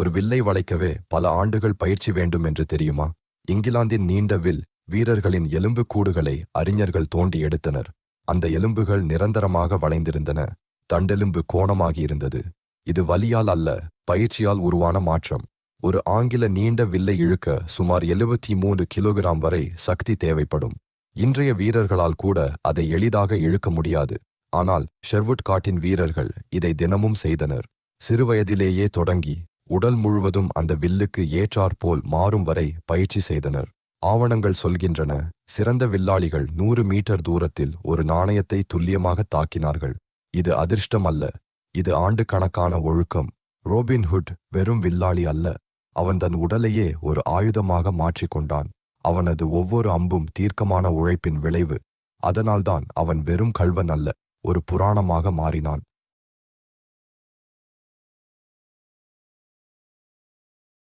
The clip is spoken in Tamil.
ஒரு வில்லை வளைக்கவே பல ஆண்டுகள் பயிற்சி வேண்டும் என்று தெரியுமா? இங்கிலாந்தின் நீண்ட வில் வீரர்களின் எலும்பு கூடுகளை அறிஞர்கள் தோண்டி எடுத்தனர். அந்த எலும்புகள் நிரந்தரமாக வளைந்திருந்தன. தண்டெலும்பு கோணமாகியிருந்தது. இது வலியால் அல்ல, பயிற்சியால் உருவான மாற்றம். ஒரு ஆங்கில நீண்ட வில்லை இழுக்க சுமார் 73 கிலோகிராம் வரை சக்தி தேவைப்படும். இன்றைய வீரர்களால் கூட அதை எளிதாக இழுக்க முடியாது. ஆனால் ஷெர்வுட் காட்டின் வீரர்கள் இதை தினமும் செய்தனர். சிறுவயதிலேயே தொடங்கி உடல் முழுவதும் அந்த வில்லுக்கு ஏற்றாற்போல் மாறும் வரை பயிற்சி செய்தனர். ஆவணங்கள் சொல்கின்றன, சிறந்த வில்லாளிகள் 100 மீட்டர் தூரத்தில் ஒரு நாணயத்தை துல்லியமாக தாக்கினார்கள். இது அதிர்ஷ்டம் அல்ல, இது ஆண்டுக்கணக்கான ஒழுக்கம். ரோபின்ஹுட் வெறும் வில்லாளி அல்ல, அவன் தன் உடலையே ஒரு ஆயுதமாக மாற்றிக்கொண்டான். அவனது ஒவ்வொரு அம்பும் தீர்க்கமான உழைப்பின் விளைவு. அதனால்தான் அவன் வெறும் கள்வன் அல்ல, ஒரு புராணமாக மாறினான்.